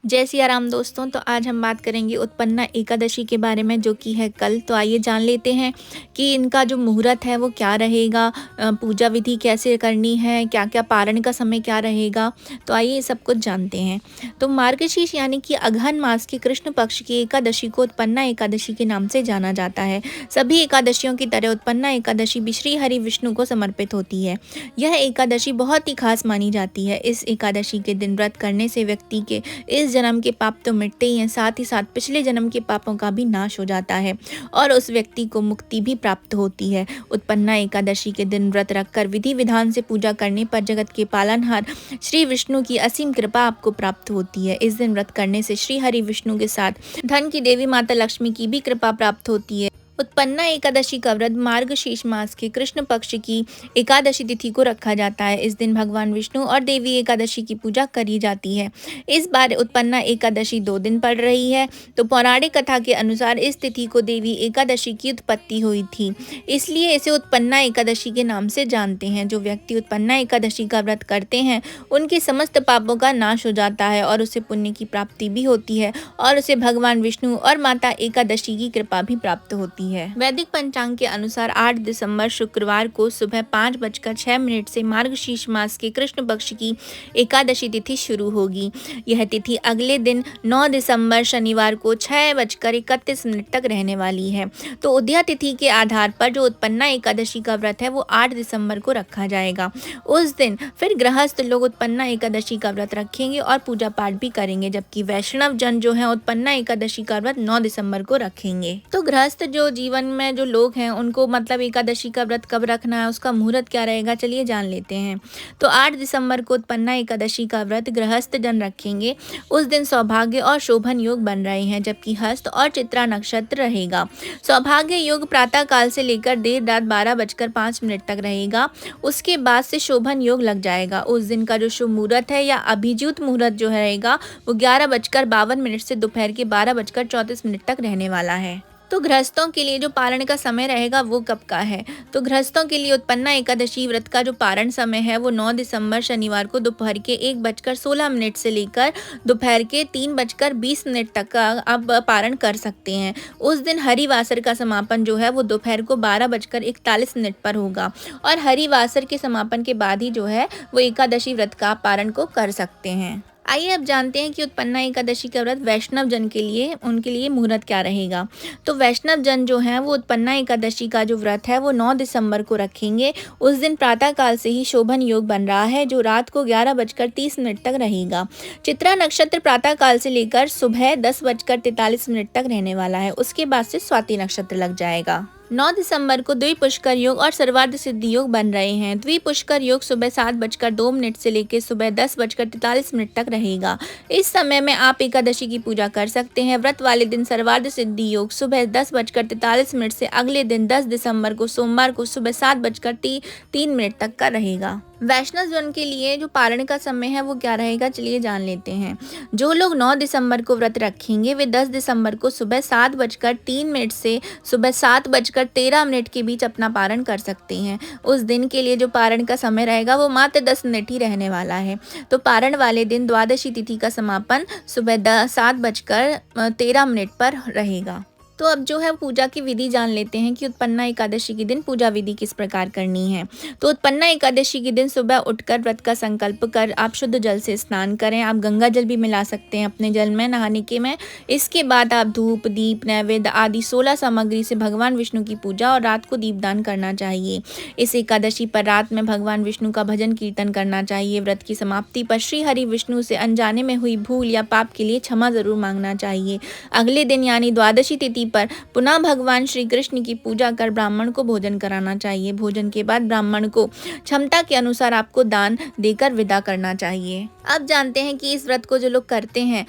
जय सिया राम दोस्तों। तो आज हम बात करेंगे उत्पन्ना एकादशी के बारे में, जो कि है कल। तो आइए जान लेते हैं कि इनका जो मुहूर्त है वो क्या रहेगा, पूजा विधि कैसे करनी है, क्या क्या पारण का समय क्या रहेगा। तो आइए सब कुछ जानते हैं। तो मार्गशीर्ष यानी कि अगहन मास की कृष्ण पक्ष की एकादशी को उत्पन्ना एकादशी के नाम से जाना जाता है। सभी एकादशियों की तरह उत्पन्ना एकादशी भी श्री हरि विष्णु को समर्पित होती है। यह एकादशी बहुत ही खास मानी जाती है। इस एकादशी के दिन व्रत करने से व्यक्ति के इस जन्म के पाप तो मिटते ही हैं, साथ ही साथ पिछले जन्म के पापों का भी नाश हो जाता है और उस व्यक्ति को मुक्ति भी प्राप्त होती है। उत्पन्ना एकादशी के दिन व्रत रखकर विधि विधान से पूजा करने पर जगत के पालनहार श्री विष्णु की असीम कृपा आपको प्राप्त होती है। इस दिन व्रत करने से श्री हरि विष्णु के साथ धन की देवी माता लक्ष्मी की भी कृपा प्राप्त होती है। उत्पन्ना एकादशी का व्रत मार्गशीर्ष मास के कृष्ण पक्ष की एकादशी तिथि को रखा जाता है। इस दिन भगवान विष्णु और देवी एकादशी की पूजा करी जाती है। इस बार उत्पन्ना एकादशी 2 दिन पड़ रही है। तो पौराणिक कथा के अनुसार इस तिथि को देवी एकादशी की उत्पत्ति हुई थी, इसलिए इसे उत्पन्ना एकादशी के नाम से जानते हैं। जो व्यक्ति उत्पन्ना एकादशी का व्रत करते हैं उनके समस्त पापों का नाश हो जाता है और उसे पुण्य की प्राप्ति भी होती है और उसे भगवान विष्णु और माता एकादशी की कृपा भी प्राप्त होती है। वैदिक पंचांग के अनुसार 8 दिसंबर शुक्रवार को सुबह 5:06 से मार्गशीर्ष मास के कृष्ण पक्ष की एकादशी तिथि शुरू होगी। यह तिथि अगले दिन 9 दिसंबर शनिवार को 6:31 तक रहने वाली है। तो उदया तिथि के आधार पर जो उत्पन्ना एकादशी का व्रत है वो 8 दिसंबर को रखा जाएगा। उस दिन फिर गृहस्थ लोग उत्पन्ना एकादशी का व्रत रखेंगे और पूजा पाठ भी करेंगे, जबकि वैष्णव जन जो है उत्पन्ना एकादशी का व्रत 9 दिसंबर को रखेंगे। तो गृहस्थ जो जीवन में जो लोग हैं उनको मतलब एकादशी का व्रत कब रखना है, उसका मुहूर्त क्या रहेगा, चलिए जान लेते हैं। तो 8 दिसंबर को उत्पन्ना एकादशी का व्रत गृहस्थ जन रखेंगे। उस दिन सौभाग्य और शोभन योग बन रहे हैं, जबकि हस्त और चित्रा नक्षत्र रहेगा। सौभाग्य योग प्रातः काल से लेकर देर रात 12:05 तक रहेगा। उसके बाद से शोभन योग लग जाएगा। उस दिन का जो शुभ मुहूर्त है या अभिजीत मुहूर्त जो रहेगा वो 11:52 से दोपहर के 12:34 तक रहने वाला है। तो गृहस्थों के लिए जो पारण का समय रहेगा वो कब का है। तो गृहस्थों के लिए उत्पन्ना एकादशी व्रत का जो पारण समय है वो 9 दिसंबर शनिवार को दोपहर के 1:16 से लेकर दोपहर के 3:20 तक का आप पारण कर सकते हैं। उस दिन हरिवासर का समापन जो है वो दोपहर को 12:41 पर होगा और हरिवासर के समापन के बाद ही जो है वो एकादशी व्रत का पारण को कर सकते हैं। आइए अब जानते हैं कि उत्पन्ना एकादशी का व्रत वैष्णव जन के लिए उनके लिए मुहूर्त क्या रहेगा। तो वैष्णव जन जो हैं वो उत्पन्ना एकादशी का जो व्रत है वो 9 दिसंबर को रखेंगे। उस दिन प्रातः काल से ही शोभन योग बन रहा है, जो रात को 11:30 तक रहेगा। चित्रा नक्षत्र प्रातः काल से लेकर सुबह 10:43 तक रहने वाला है। उसके बाद से स्वाति नक्षत्र लग जाएगा। 9 दिसंबर को द्विपुष्कर योग और सर्वार्थ सिद्धि योग बन रहे हैं। द्विपुष्कर योग सुबह 7:02 से लेकर सुबह 10:43 तक रहेगा। इस समय में आप एकादशी की पूजा कर सकते हैं। व्रत वाले दिन सर्वार्थ सिद्धि योग सुबह 10:43 से अगले दिन 10 दिसंबर को सोमवार को सुबह 7:03 तक का रहेगा। वैष्णव जन के लिए जो पारण का समय है वो क्या रहेगा, चलिए जान लेते हैं। जो लोग 9 दिसंबर को व्रत रखेंगे वे 10 दिसंबर को सुबह 7:03 से सुबह 7:13 के बीच अपना पारण कर सकते हैं। उस दिन के लिए जो पारण का समय रहेगा वो मात्र 10 मिनट ही रहने वाला है। तो पारण वाले दिन द्वादशी तिथि का समापन सुबह 7:13 पर रहेगा। तो अब जो है पूजा की विधि जान लेते हैं कि उत्पन्ना एकादशी के दिन पूजा विधि किस प्रकार करनी है। तो उत्पन्ना एकादशी के दिन सुबह उठकर व्रत का संकल्प कर आप शुद्ध जल से स्नान करें। आप गंगा जल भी मिला सकते हैं अपने जल में नहाने के में। इसके बाद आप धूप दीप नैवेद्य आदि 16 सामग्री से भगवान विष्णु की पूजा और रात को दीपदान करना चाहिए। इस एकादशी पर रात में भगवान विष्णु का भजन कीर्तन करना चाहिए। व्रत की समाप्ति पर श्री हरि विष्णु से अनजाने में हुई भूल या पाप के लिए क्षमा जरूर मांगना चाहिए। अगले दिन यानी द्वादशी तिथि पर पुनः भगवान श्री कृष्ण की पूजा कर ब्राह्मण को भोजन कराना चाहिए। भोजन के बाद ब्राह्मण को क्षमता के अनुसार आपको दान देकर विदा करना चाहिए। अब जानते हैं कि इस व्रत को जो लोग करते हैं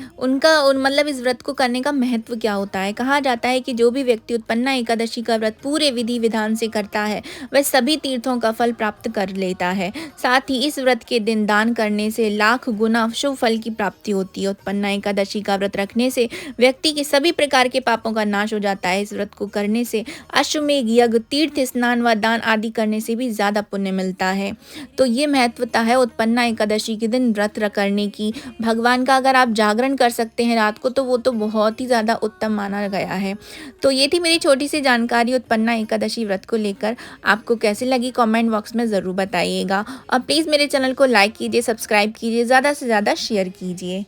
मतलब इस व्रत को करने का महत्व क्या होता है। कहा जाता है कि जो भी व्यक्ति उत्पन्ना एकादशी का व्रत पूरे विधि विधान से करता है वह सभी तीर्थों का फल प्राप्त कर लेता है। साथ ही इस व्रत के दिन दान करने से लाख गुना शुभ फल की प्राप्ति होती है। उत्पन्ना एकादशी का व्रत रखने से व्यक्ति के सभी प्रकार के पापों का नाश नाश हो जाता है इस व्रत को करने से। अश्वमेध यज्ञ, तीर्थ स्नान व दान आदि करने से भी ज़्यादा पुण्य मिलता है। तो ये महत्वता है उत्पन्ना एकादशी के दिन व्रत करने की। भगवान का अगर आप जागरण कर सकते हैं रात को तो वो तो बहुत ही ज़्यादा उत्तम माना गया है। तो ये थी मेरी छोटी सी जानकारी उत्पन्ना एकादशी व्रत को लेकर। आपको कैसी लगी कमेंट बॉक्स में ज़रूर बताइएगा और प्लीज़ मेरे चैनल को लाइक कीजिए, सब्सक्राइब कीजिए, ज़्यादा से ज़्यादा शेयर कीजिए।